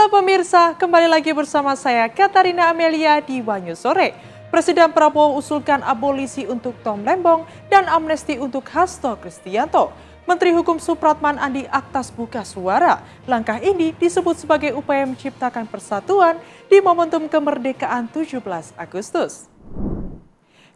Halo pemirsa, kembali lagi bersama saya Katarina Amelia di Wanyu Sore. Presiden Prabowo usulkan abolisi untuk Tom Lembong dan amnesti untuk Hasto Kristianto. Menteri Hukum Supratman Andi Aktas buka suara. Langkah ini disebut sebagai upaya menciptakan persatuan di momentum kemerdekaan 17 Agustus.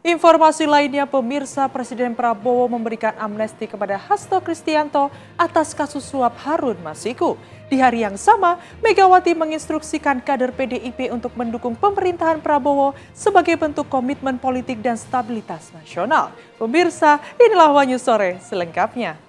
Informasi lainnya, pemirsa, Presiden Prabowo memberikan amnesti kepada Hasto Kristianto atas kasus suap Harun Masiku. Di hari yang sama, Megawati menginstruksikan kader PDIP untuk mendukung pemerintahan Prabowo sebagai bentuk komitmen politik dan stabilitas nasional. Pemirsa, inilah Wanyu Sore selengkapnya.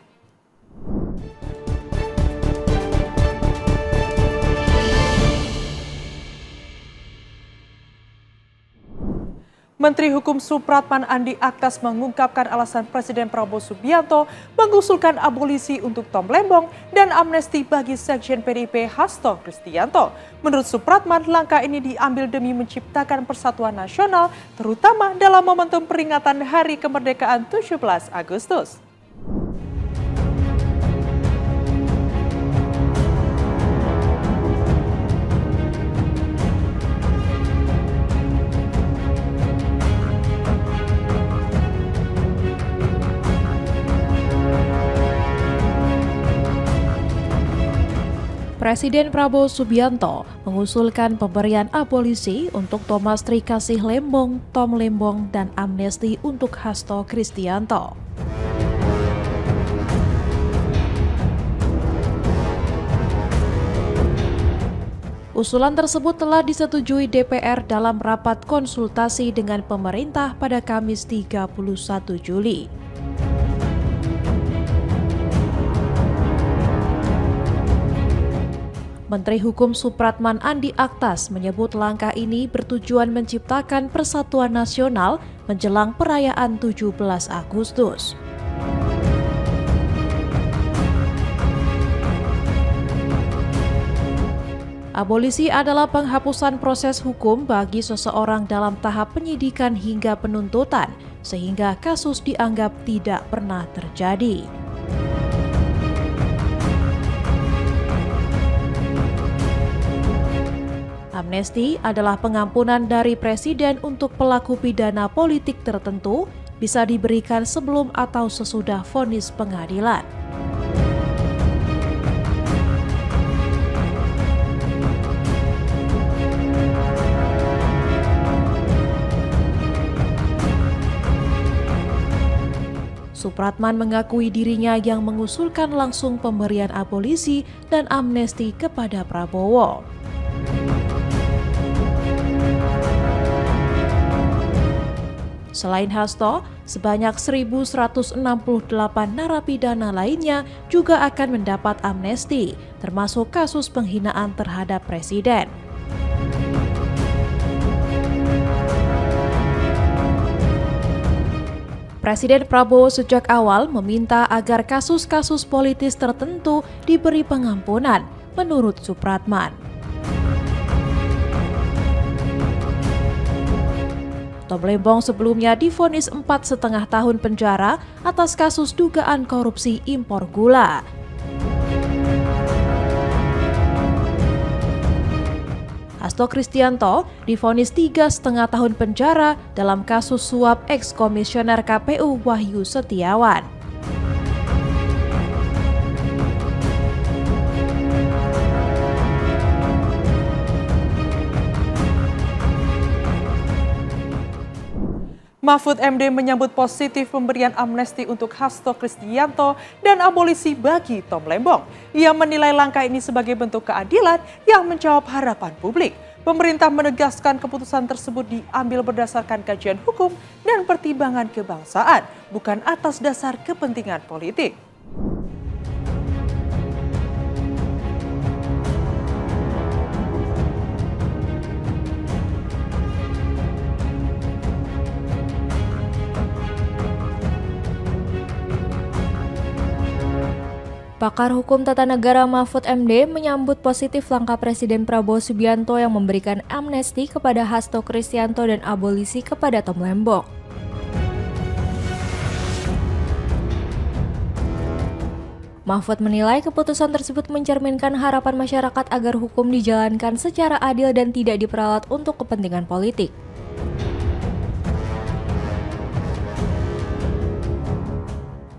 Menteri Hukum Supratman Andi Aktas mengungkapkan alasan Presiden Prabowo Subianto mengusulkan abolisi untuk Tom Lembong dan amnesti bagi Sekjen PDIP Hasto Kristianto. Menurut Supratman, langkah ini diambil demi menciptakan persatuan nasional, terutama dalam momentum peringatan Hari Kemerdekaan 17 Agustus. Presiden Prabowo Subianto mengusulkan pemberian abolisi untuk Thomas Trikasih Lembong, Tom Lembong, dan amnesti untuk Hasto Kristianto. Usulan tersebut telah disetujui DPR dalam rapat konsultasi dengan pemerintah pada Kamis 31 Juli. Menteri Hukum Supratman Andi Aktas menyebut langkah ini bertujuan menciptakan persatuan nasional menjelang perayaan 17 Agustus. Abolisi adalah penghapusan proses hukum bagi seseorang dalam tahap penyidikan hingga penuntutan, sehingga kasus dianggap tidak pernah terjadi. Amnesti adalah pengampunan dari presiden untuk pelaku pidana politik tertentu, bisa diberikan sebelum atau sesudah vonis pengadilan. Supratman mengakui dirinya yang mengusulkan langsung pemberian abolisi dan amnesti kepada Prabowo. Selain Hasto, sebanyak 1.168 narapidana lainnya juga akan mendapat amnesti, termasuk kasus penghinaan terhadap presiden. Presiden Prabowo sejak awal meminta agar kasus-kasus politis tertentu diberi pengampunan, menurut Supratman. Tom Lembong sebelumnya divonis 4,5 tahun penjara atas kasus dugaan korupsi impor gula. Hasto Kristianto divonis 3,5 tahun penjara dalam kasus suap eks-komisioner KPU Wahyu Setiawan. Mahfud MD menyambut positif pemberian amnesti untuk Hasto Kristianto dan abolisi bagi Tom Lembong. Ia menilai langkah ini sebagai bentuk keadilan yang menjawab harapan publik. Pemerintah menegaskan keputusan tersebut diambil berdasarkan kajian hukum dan pertimbangan kebangsaan, bukan atas dasar kepentingan politik. Pakar Hukum Tata Negara Mahfud MD menyambut positif langkah Presiden Prabowo Subianto yang memberikan amnesti kepada Hasto Kristianto dan abolisi kepada Tom Lembong. Mahfud menilai keputusan tersebut mencerminkan harapan masyarakat agar hukum dijalankan secara adil dan tidak diperalat untuk kepentingan politik.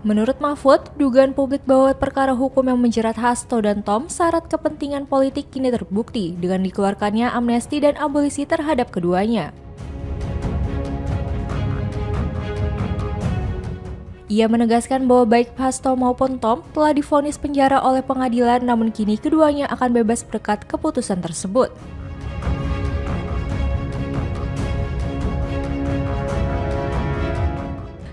Menurut Mahfud, dugaan publik bahwa perkara hukum yang menjerat Hasto dan Tom syarat kepentingan politik kini terbukti dengan dikeluarkannya amnesti dan abolisi terhadap keduanya. Ia menegaskan bahwa baik Hasto maupun Tom telah divonis penjara oleh pengadilan, namun kini keduanya akan bebas berkat keputusan tersebut.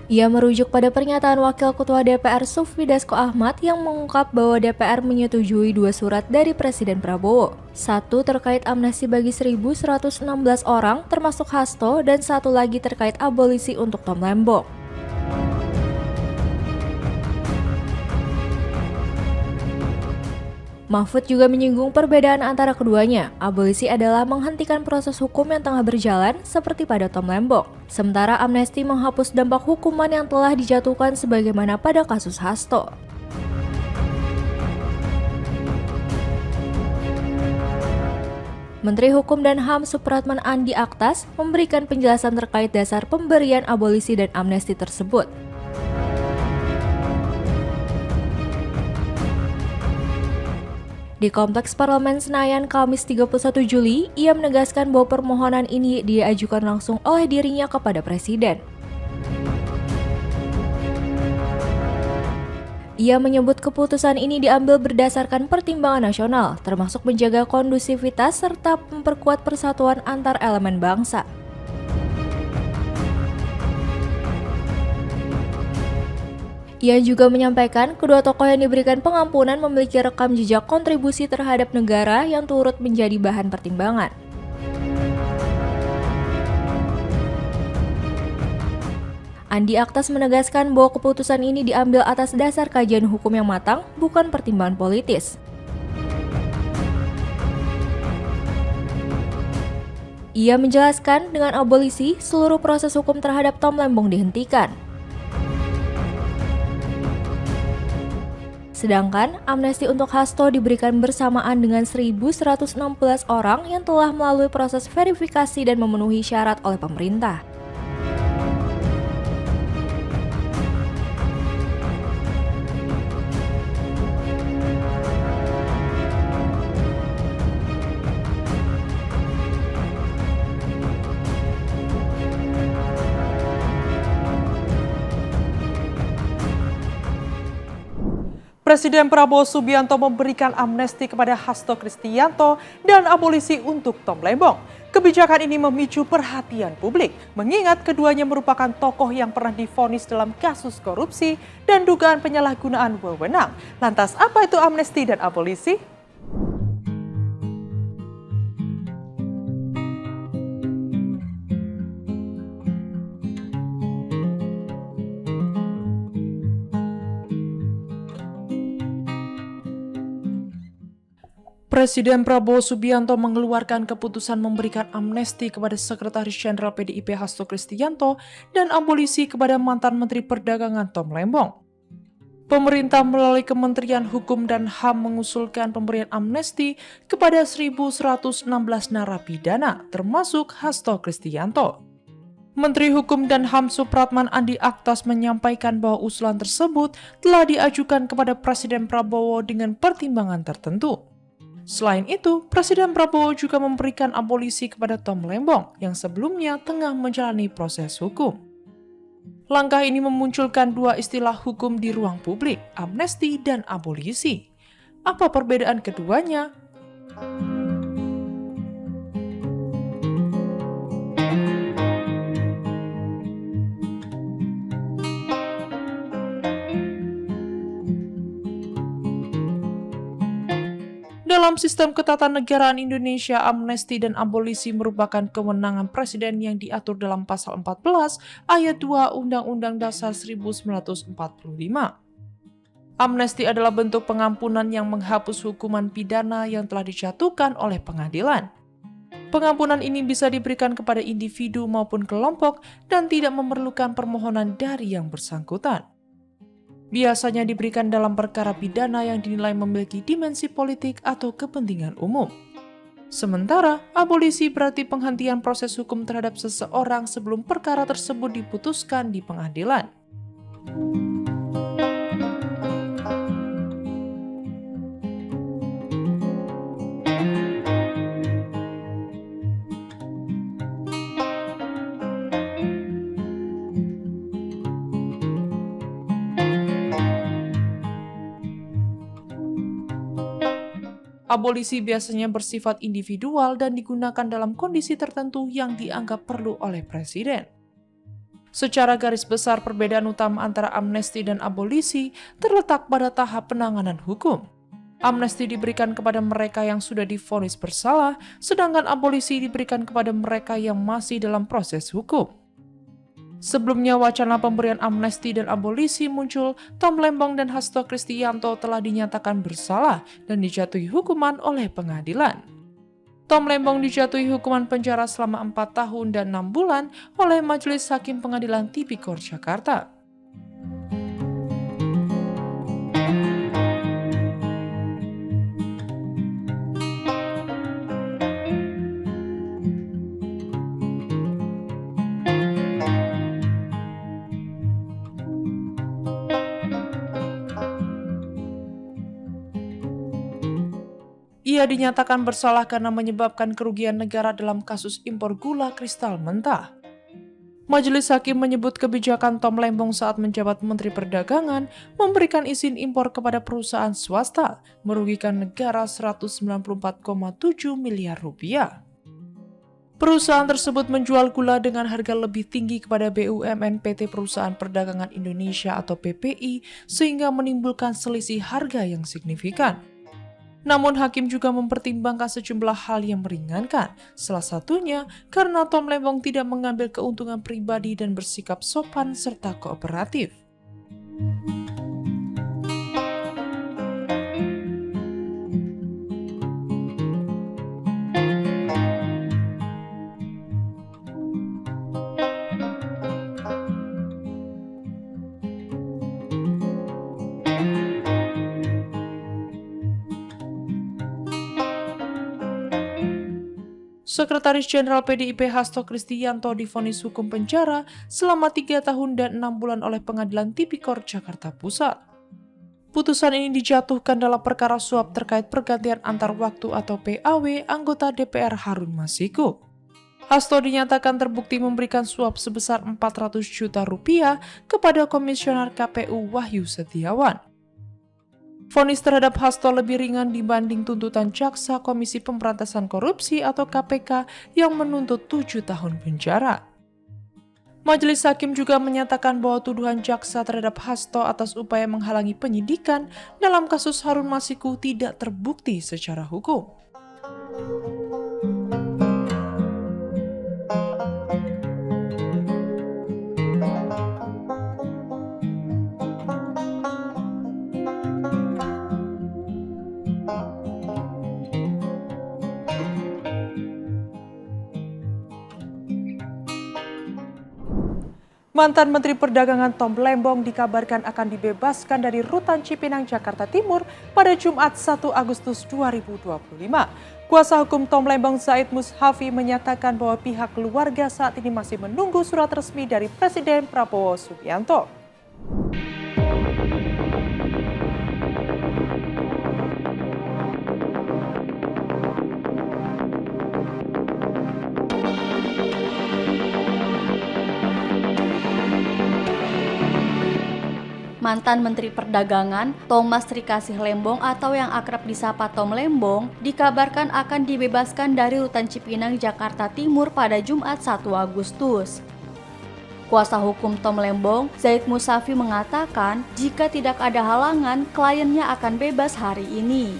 Ia merujuk pada pernyataan Wakil Ketua DPR Sufmi Dasko Ahmad yang mengungkap bahwa DPR menyetujui 2 surat dari Presiden Prabowo. 1 terkait amnesti bagi 1.116 orang termasuk Hasto dan 1 lagi terkait abolisi untuk Tom Lembong. Mahfud juga menyinggung perbedaan antara keduanya. Abolisi adalah menghentikan proses hukum yang tengah berjalan seperti pada Tom Lembong. Sementara amnesti menghapus dampak hukuman yang telah dijatuhkan sebagaimana pada kasus Hasto. Menteri Hukum dan HAM Supratman Andi Aktas memberikan penjelasan terkait dasar pemberian abolisi dan amnesti tersebut. Di Kompleks Parlemen Senayan Kamis 31 Juli, ia menegaskan bahwa permohonan ini diajukan langsung oleh dirinya kepada Presiden. Ia menyebut keputusan ini diambil berdasarkan pertimbangan nasional, termasuk menjaga kondusivitas serta memperkuat persatuan antar elemen bangsa. Ia juga menyampaikan kedua tokoh yang diberikan pengampunan memiliki rekam jejak kontribusi terhadap negara yang turut menjadi bahan pertimbangan. Andi Aktas menegaskan bahwa keputusan ini diambil atas dasar kajian hukum yang matang, bukan pertimbangan politis. Ia menjelaskan dengan abolisi, seluruh proses hukum terhadap Tom Lembong dihentikan. Sedangkan amnesti untuk Hasto diberikan bersamaan dengan 1.116 orang yang telah melalui proses verifikasi dan memenuhi syarat oleh pemerintah. Presiden Prabowo Subianto memberikan amnesti kepada Hasto Kristianto dan abolisi untuk Tom Lembong. Kebijakan ini memicu perhatian publik, mengingat keduanya merupakan tokoh yang pernah divonis dalam kasus korupsi dan dugaan penyalahgunaan wewenang. Lantas apa itu amnesti dan abolisi? Presiden Prabowo Subianto mengeluarkan keputusan memberikan amnesti kepada Sekretaris Jenderal PDIP Hasto Kristianto dan abolisi kepada mantan Menteri Perdagangan Tom Lembong. Pemerintah melalui Kementerian Hukum dan HAM mengusulkan pemberian amnesti kepada 1.116 narapidana, termasuk Hasto Kristianto. Menteri Hukum dan HAM Supratman Andi Aktas menyampaikan bahwa usulan tersebut telah diajukan kepada Presiden Prabowo dengan pertimbangan tertentu. Selain itu, Presiden Prabowo juga memberikan abolisi kepada Tom Lembong yang sebelumnya tengah menjalani proses hukum. Langkah ini memunculkan 2 istilah hukum di ruang publik, amnesti dan abolisi. Apa perbedaan keduanya? Dalam sistem ketatanegaraan Indonesia, amnesti dan abolisi merupakan kewenangan presiden yang diatur dalam pasal 14 ayat 2 Undang-Undang Dasar 1945. Amnesti adalah bentuk pengampunan yang menghapus hukuman pidana yang telah dijatuhkan oleh pengadilan. Pengampunan ini bisa diberikan kepada individu maupun kelompok dan tidak memerlukan permohonan dari yang bersangkutan. biasanya diberikan dalam perkara pidana yang dinilai memiliki dimensi politik atau kepentingan umum. Sementara, abolisi berarti penghentian proses hukum terhadap seseorang sebelum perkara tersebut diputuskan di pengadilan. Abolisi biasanya bersifat individual dan digunakan dalam kondisi tertentu yang dianggap perlu oleh presiden. Secara garis besar, perbedaan utama antara amnesti dan abolisi terletak pada tahap penanganan hukum. Amnesti diberikan kepada mereka yang sudah divonis bersalah, sedangkan abolisi diberikan kepada mereka yang masih dalam proses hukum. Sebelumnya wacana pemberian amnesti dan abolisi muncul, Tom Lembong dan Hasto Kristianto telah dinyatakan bersalah dan dijatuhi hukuman oleh pengadilan. Tom Lembong dijatuhi hukuman penjara selama 4 tahun dan 6 bulan oleh Majelis Hakim Pengadilan Tipikor Jakarta. Ia dinyatakan bersalah karena menyebabkan kerugian negara dalam kasus impor gula kristal mentah. Majelis Hakim menyebut kebijakan Tom Lembong saat menjabat Menteri Perdagangan memberikan izin impor kepada perusahaan swasta, merugikan negara 194,7 miliar rupiah. Perusahaan tersebut menjual gula dengan harga lebih tinggi kepada BUMN PT Perusahaan Perdagangan Indonesia atau PPI sehingga menimbulkan selisih harga yang signifikan. Namun hakim juga mempertimbangkan sejumlah hal yang meringankan, salah satunya karena Tom Lembong tidak mengambil keuntungan pribadi dan bersikap sopan serta kooperatif. Sekretaris Jenderal PDIP Hasto Kristianto divonis hukum penjara selama 3 tahun dan 6 bulan oleh Pengadilan Tipikor Jakarta Pusat. Putusan ini dijatuhkan dalam perkara suap terkait pergantian antar waktu atau PAW anggota DPR Harun Masiku. Hasto dinyatakan terbukti memberikan suap sebesar 400 juta rupiah kepada Komisioner KPU Wahyu Setiawan. Vonis terhadap Hasto lebih ringan dibanding tuntutan Jaksa Komisi Pemberantasan Korupsi atau KPK yang menuntut 7 tahun penjara. Majelis Hakim juga menyatakan bahwa tuduhan jaksa terhadap Hasto atas upaya menghalangi penyidikan dalam kasus Harun Masiku tidak terbukti secara hukum. Mantan Menteri Perdagangan Tom Lembong dikabarkan akan dibebaskan dari Rutan Cipinang, Jakarta Timur pada Jumat 1 Agustus 2025. Kuasa hukum Tom Lembong Zaid Mushafi menyatakan bahwa pihak keluarga saat ini masih menunggu surat resmi dari Presiden Prabowo Subianto. Mantan Menteri Perdagangan Thomas Trikasih Lembong atau yang akrab disapa Tom Lembong dikabarkan akan dibebaskan dari Rutan Cipinang, Jakarta Timur pada Jumat 1 Agustus. Kuasa hukum Tom Lembong, Zaid Mushafi mengatakan jika tidak ada halangan, kliennya akan bebas hari ini.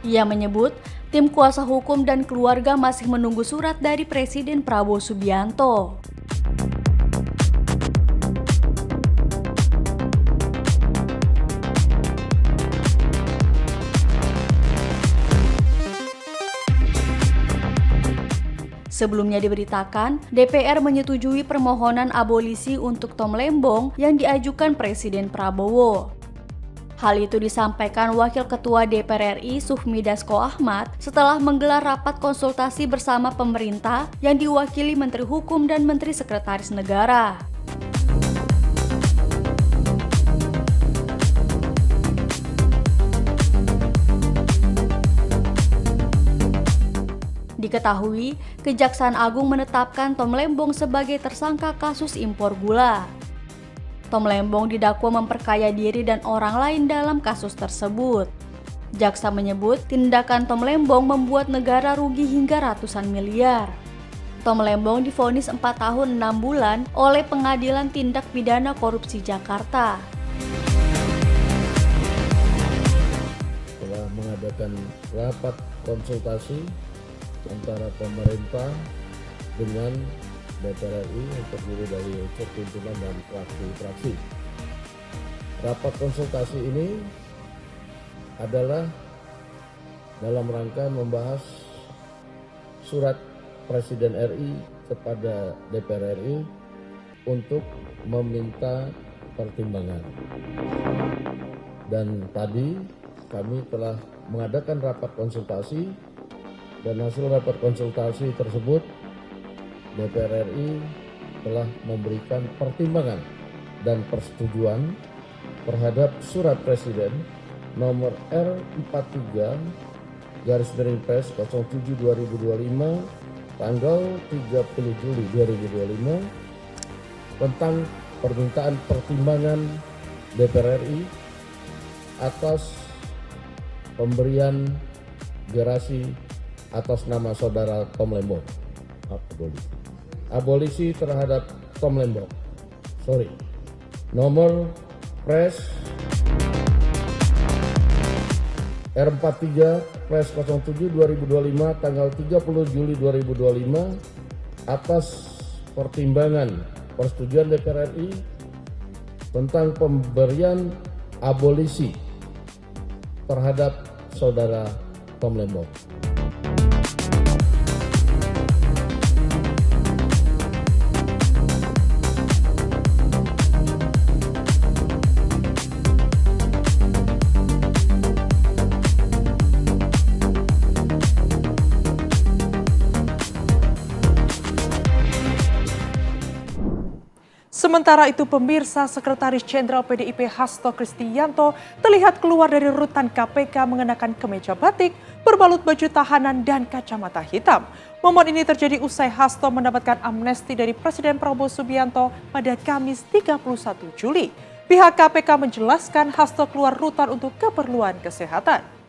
Ia menyebut tim kuasa hukum dan keluarga masih menunggu surat dari Presiden Prabowo Subianto. Sebelumnya diberitakan, DPR menyetujui permohonan abolisi untuk Tom Lembong yang diajukan Presiden Prabowo. Hal itu disampaikan Wakil Ketua DPR RI Sufmi Dasko Ahmad setelah menggelar rapat konsultasi bersama pemerintah yang diwakili Menteri Hukum dan Menteri Sekretaris Negara. Diketahui, Kejaksaan Agung menetapkan Tom Lembong sebagai tersangka kasus impor gula. Tom Lembong didakwa memperkaya diri dan orang lain dalam kasus tersebut. Jaksa menyebut tindakan Tom Lembong membuat negara rugi hingga ratusan miliar. Tom Lembong divonis 4 tahun 6 bulan oleh Pengadilan Tindak Pidana Korupsi Jakarta. Telah mengadakan rapat konsultasi antara pemerintah dengan DPR RI yang terdiri dari unsur pimpinan dan fraksi-fraksi. Rapat konsultasi ini adalah dalam rangka membahas surat Presiden RI kepada DPR RI untuk meminta pertimbangan. Dan tadi kami telah mengadakan rapat konsultasi. Dan hasil rapat konsultasi tersebut, DPR RI telah memberikan pertimbangan dan persetujuan terhadap surat Presiden nomor R43/07/2025 tanggal 30 Juli 2025 tentang permintaan pertimbangan DPR RI atas pemberian gerasi atas nama saudara Tom Lembong. Abolisi terhadap Tom Lembong. Nomor Pres R43/07/2025 tanggal 30 Juli 2025 atas pertimbangan persetujuan DPR RI tentang pemberian abolisi terhadap saudara Tom Lembong. Sementara itu, pemirsa, Sekretaris Jenderal PDIP Hasto Kristianto terlihat keluar dari rutan KPK mengenakan kemeja batik, berbalut baju tahanan dan kacamata hitam. Momen ini terjadi usai Hasto mendapatkan amnesti dari Presiden Prabowo Subianto pada Kamis 31 Juli. Pihak KPK menjelaskan Hasto keluar rutan untuk keperluan kesehatan.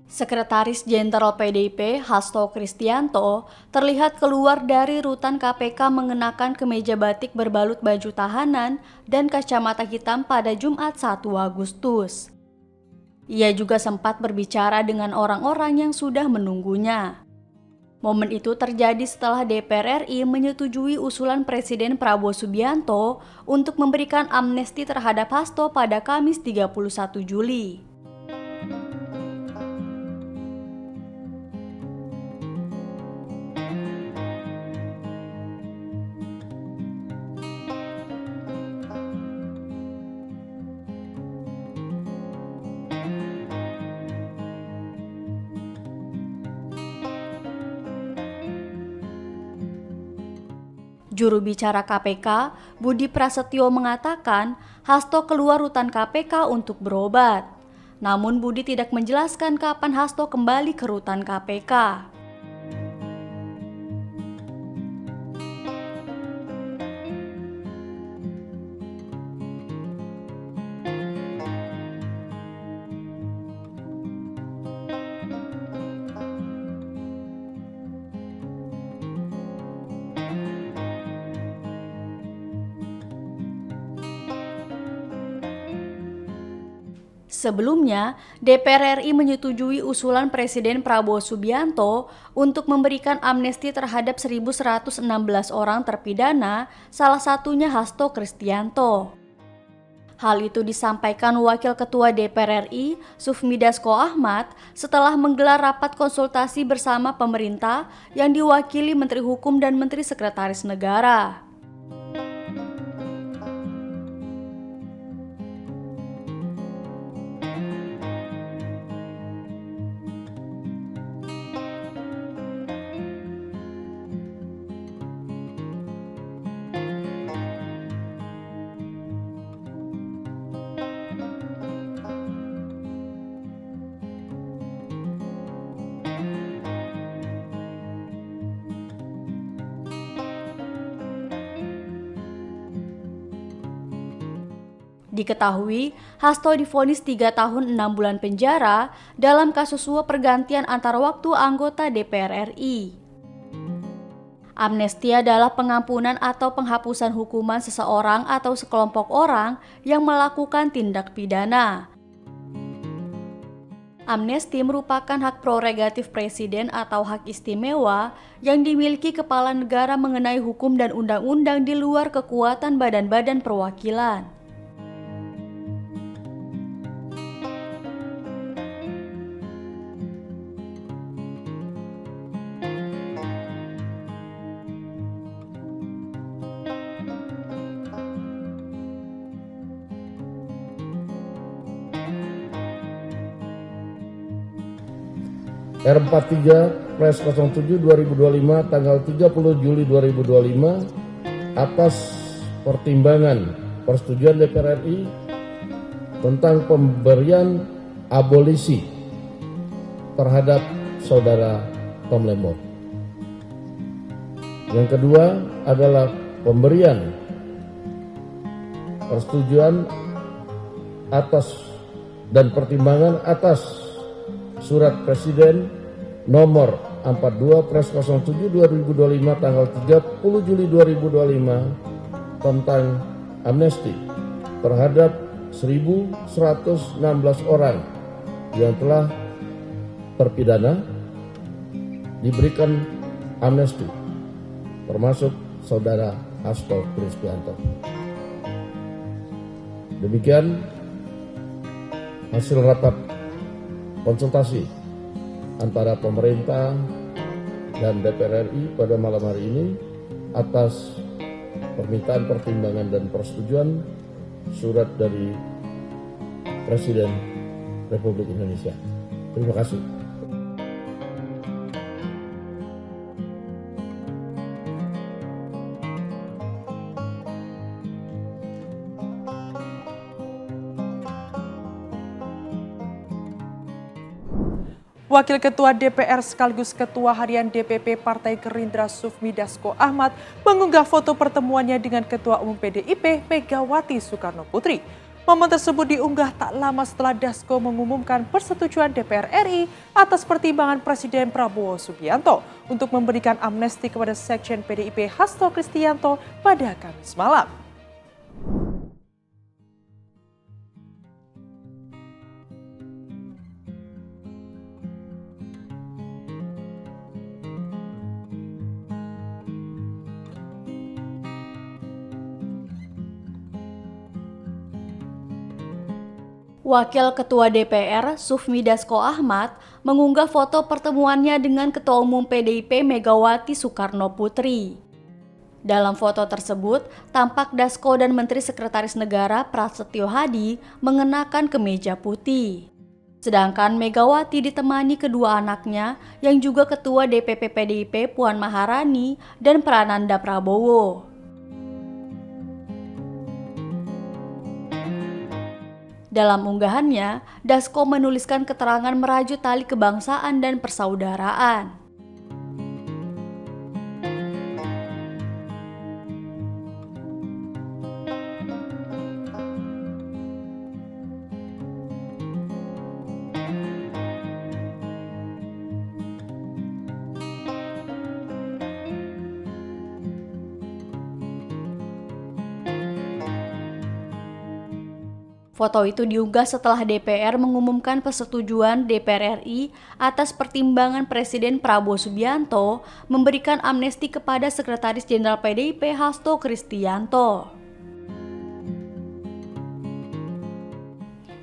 Sekretaris Jenderal PDIP Hasto Kristianto terlihat keluar dari rutan KPK mengenakan kemeja batik berbalut baju tahanan dan kacamata hitam pada Jumat 1 Agustus. Ia juga sempat berbicara dengan orang-orang yang sudah menunggunya. Momen itu terjadi setelah DPR RI menyetujui usulan Presiden Prabowo Subianto untuk memberikan amnesti terhadap Hasto pada Kamis 31 Juli. Juru bicara KPK, Budi Prasetyo mengatakan Hasto keluar rutan KPK untuk berobat. Namun Budi tidak menjelaskan kapan Hasto kembali ke rutan KPK. Sebelumnya, DPR RI menyetujui usulan Presiden Prabowo Subianto untuk memberikan amnesti terhadap 1.116 orang terpidana, salah satunya Hasto Kristianto. Hal itu disampaikan Wakil Ketua DPR RI, Sufmi Dasko Ahmad, setelah menggelar rapat konsultasi bersama pemerintah yang diwakili Menteri Hukum dan Menteri Sekretaris Negara. Diketahui, Hasto divonis 3 tahun 6 bulan penjara dalam kasus suap pergantian antar waktu anggota DPR RI. Amnesti adalah pengampunan atau penghapusan hukuman seseorang atau sekelompok orang yang melakukan tindak pidana. Amnesti merupakan hak prerogatif presiden atau hak istimewa yang dimiliki kepala negara mengenai hukum dan undang-undang di luar kekuatan badan-badan perwakilan. R43 Pres 07 2025 tanggal 30 Juli 2025 atas pertimbangan persetujuan DPR RI tentang pemberian abolisi terhadap saudara Tom Lembong. Yang kedua adalah pemberian persetujuan atas dan pertimbangan atas Surat Presiden nomor 42 Pres 07 2025 tanggal 30 Juli 2025 tentang amnesti terhadap 1.116 orang yang telah terpidana diberikan amnesti, termasuk saudara Hasto Kristianto. Demikian hasil rapat konsultasi antara pemerintah dan DPR RI pada malam hari ini atas permintaan pertimbangan dan persetujuan surat dari Presiden Republik Indonesia. Terima kasih. Wakil Ketua DPR sekaligus Ketua Harian DPP Partai Gerindra Sufmi Dasko Ahmad mengunggah foto pertemuannya dengan Ketua Umum PDIP Megawati Soekarno Putri. Momen tersebut diunggah tak lama setelah Dasko mengumumkan persetujuan DPR RI atas pertimbangan Presiden Prabowo Subianto untuk memberikan amnesti kepada Sekjen PDIP Hasto Kristianto pada Kamis malam. Wakil Ketua DPR Sufmi Dasko Ahmad mengunggah foto pertemuannya dengan Ketua Umum PDIP Megawati Soekarno Putri. Dalam foto tersebut, tampak Dasko dan Menteri Sekretaris Negara Prasetyo Hadi mengenakan kemeja putih. Sedangkan Megawati ditemani kedua anaknya yang juga Ketua DPP PDIP Puan Maharani dan Prananda Prabowo. Dalam unggahannya, Dasko menuliskan keterangan merajut tali kebangsaan dan persaudaraan. Foto itu diunggah setelah DPR mengumumkan persetujuan DPR RI atas pertimbangan Presiden Prabowo Subianto memberikan amnesti kepada Sekretaris Jenderal PDIP Hasto Kristianto.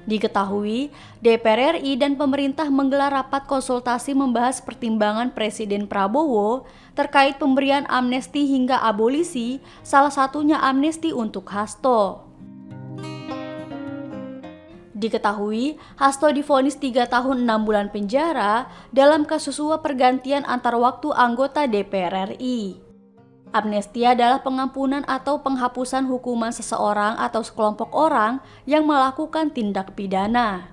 Diketahui, DPR RI dan pemerintah menggelar rapat konsultasi membahas pertimbangan Presiden Prabowo terkait pemberian amnesti hingga abolisi, salah satunya amnesti untuk Hasto. Diketahui, Hasto divonis 3 tahun 6 bulan penjara dalam kasus suap pergantian antar waktu anggota DPR RI. Amnesti adalah pengampunan atau penghapusan hukuman seseorang atau sekelompok orang yang melakukan tindak pidana.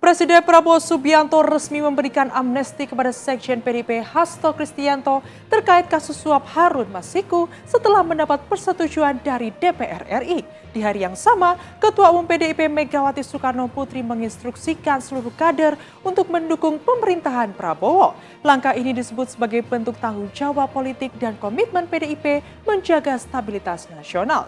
Presiden Prabowo Subianto resmi memberikan amnesti kepada Sekjen PDIP Hasto Kristianto terkait kasus suap Harun Masiku setelah mendapat persetujuan dari DPR RI. Di hari yang sama, Ketua Umum PDIP Megawati Soekarno Putri menginstruksikan seluruh kader untuk mendukung pemerintahan Prabowo. Langkah ini disebut sebagai bentuk tanggung jawab politik dan komitmen PDIP menjaga stabilitas nasional.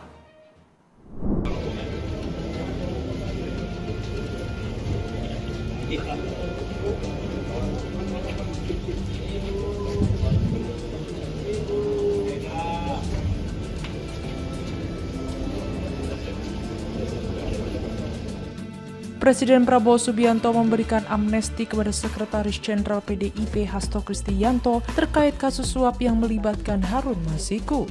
Presiden Prabowo Subianto memberikan amnesti kepada Sekretaris Jenderal PDIP Hasto Kristianto terkait kasus suap yang melibatkan Harun Masiku.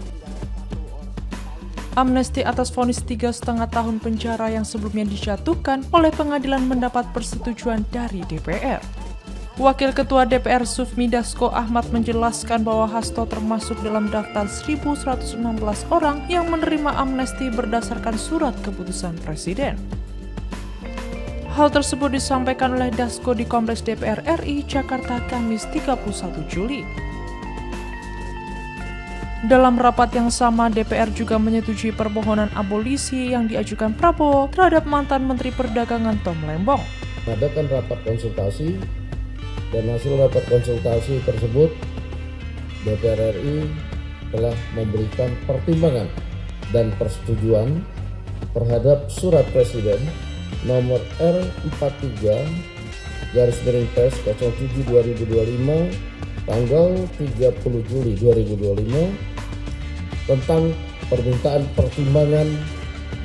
Amnesti atas vonis 3,5 tahun penjara yang sebelumnya dijatuhkan oleh pengadilan mendapat persetujuan dari DPR. Wakil Ketua DPR Sufmi Dasko Ahmad menjelaskan bahwa Hasto termasuk dalam daftar 1.116 orang yang menerima amnesti berdasarkan surat keputusan Presiden. Hal tersebut disampaikan oleh Dasko di Kompleks DPR RI Jakarta Kamis 31 Juli. Dalam rapat yang sama, DPR juga menyetujui permohonan abolisi yang diajukan Prabowo terhadap mantan Menteri Perdagangan Tom Lembong. Mengadakan rapat konsultasi dan hasil rapat konsultasi tersebut DPR RI telah memberikan pertimbangan dan persetujuan terhadap surat Presiden nomor R43/Pres-07/2025 tanggal 30 Juli 2025 tentang permintaan pertimbangan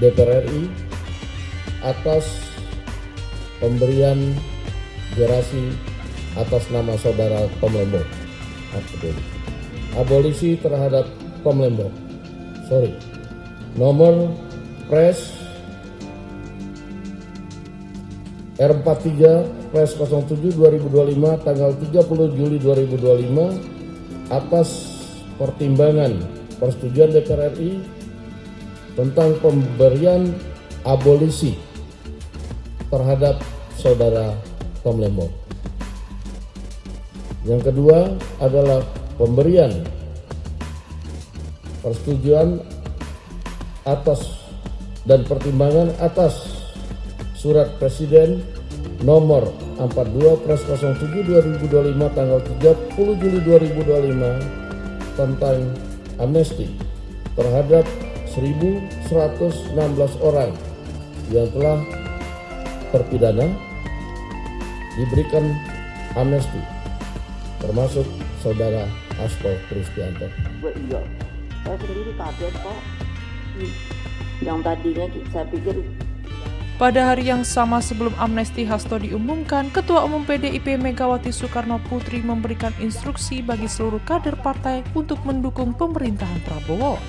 DPR RI atas pemberian gerasi atas nama saudara Tom Lembong. Abolisi terhadap Tom Lembong. Nomor Pres R43/Pres-07/2025 tanggal 30 Juli 2025 atas pertimbangan persetujuan DPR RI tentang pemberian abolisi terhadap saudara Tom Lembong. Yang kedua adalah pemberian persetujuan atas dan pertimbangan atas Surat Presiden nomor 42/Pres-07/2025 tanggal 30 Juli 2025 tentang amnesti terhadap 1.116 orang yang telah terpidana diberikan amnesti, termasuk saudara Hasto Kristianto. Iya, saya sendiri kaget kok. Yang tadinya saya pikir. Pada hari yang sama sebelum amnesti Hasto diumumkan, Ketua Umum PDIP Megawati Soekarno Putri memberikan instruksi bagi seluruh kader partai untuk mendukung pemerintahan Prabowo.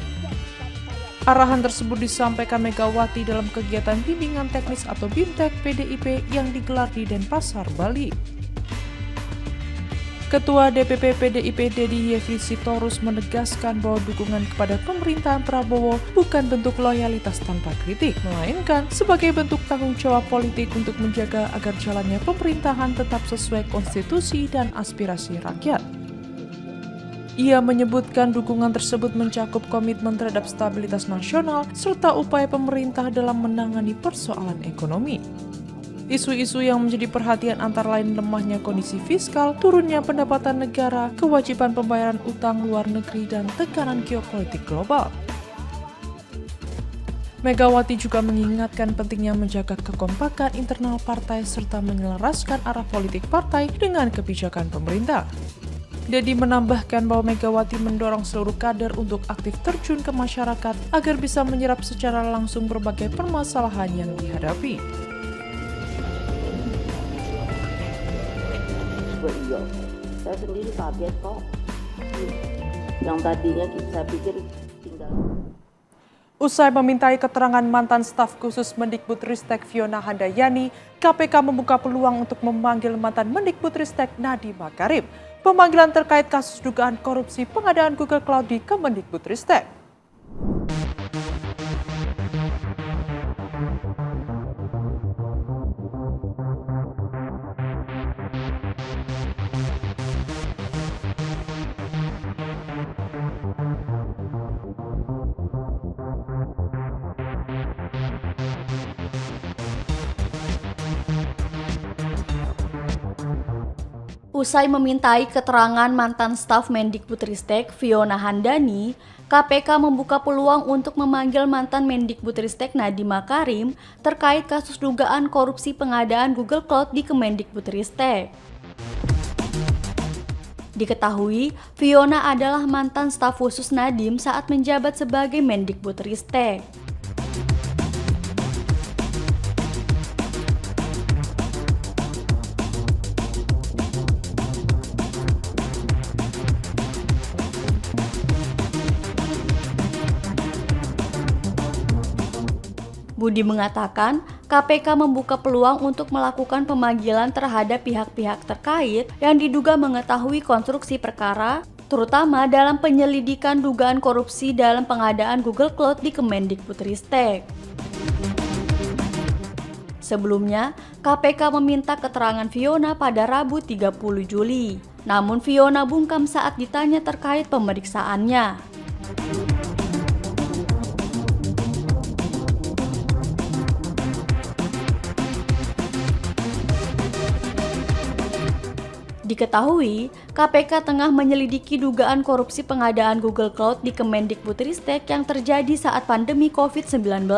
Arahan tersebut disampaikan Megawati dalam kegiatan bimbingan teknis atau BIMTEK PDIP yang digelar di Denpasar, Bali. Ketua DPP PDIP Dedi Yefri Sitorus menegaskan bahwa dukungan kepada pemerintahan Prabowo bukan bentuk loyalitas tanpa kritik, melainkan sebagai bentuk tanggung jawab politik untuk menjaga agar jalannya pemerintahan tetap sesuai konstitusi dan aspirasi rakyat. Ia menyebutkan dukungan tersebut mencakup komitmen terhadap stabilitas nasional serta upaya pemerintah dalam menangani persoalan ekonomi. Isu-isu yang menjadi perhatian antara lain lemahnya kondisi fiskal, turunnya pendapatan negara, kewajiban pembayaran utang luar negeri, dan tekanan geopolitik global. Megawati juga mengingatkan pentingnya menjaga kekompakan internal partai serta menyelaraskan arah politik partai dengan kebijakan pemerintah. Dedi menambahkan bahwa Megawati mendorong seluruh kader untuk aktif terjun ke masyarakat agar bisa menyerap secara langsung berbagai permasalahan yang dihadapi. Beliau, saya sendiri kaget kok. Yang tadinya saya pikir tinggal. Usai memintai keterangan mantan staf khusus Mendikbudristek Fiona Handayani, KPK membuka peluang untuk memanggil mantan Mendikbudristek Nadiem Makarim. Pemanggilan terkait kasus dugaan korupsi pengadaan Google Cloud di Kemendikbudristek. Usai memintai keterangan mantan staf Mendikbudristek Fiona Handayani, KPK membuka peluang untuk memanggil mantan Mendikbudristek Nadiem Makarim terkait kasus dugaan korupsi pengadaan Google Cloud di Kemendikbudristek. Diketahui, Fiona adalah mantan staf khusus Nadiem saat menjabat sebagai Mendikbudristek. Budi mengatakan, KPK membuka peluang untuk melakukan pemanggilan terhadap pihak-pihak terkait yang diduga mengetahui konstruksi perkara, terutama dalam penyelidikan dugaan korupsi dalam pengadaan Google Cloud di Kemendikbudristek. Sebelumnya, KPK meminta keterangan Fiona pada Rabu 30 Juli. Namun Fiona bungkam saat ditanya terkait pemeriksaannya. Diketahui, KPK tengah menyelidiki dugaan korupsi pengadaan Google Cloud di Kemendikbudristek yang terjadi saat pandemi COVID-19.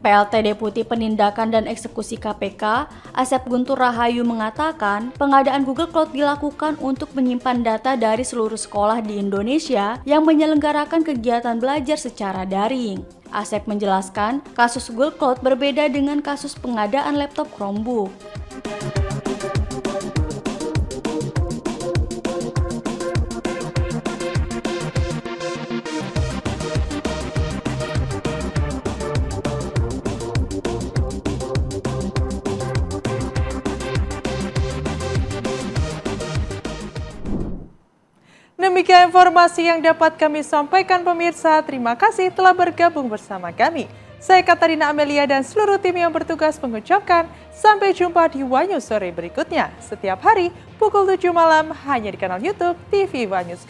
PLT Deputi Penindakan dan Eksekusi KPK, Asep Guntur Rahayu mengatakan, pengadaan Google Cloud dilakukan untuk menyimpan data dari seluruh sekolah di Indonesia yang menyelenggarakan kegiatan belajar secara daring. Asep menjelaskan, kasus Google Cloud berbeda dengan kasus pengadaan laptop Chromebook. Demikian informasi yang dapat kami sampaikan pemirsa. Terima kasih telah bergabung bersama kami. Saya Katarina Amelia dan seluruh tim yang bertugas mengucapkan sampai jumpa di Wanyu Sore berikutnya. Setiap hari pukul 7 malam hanya di kanal YouTube TV Wanyus.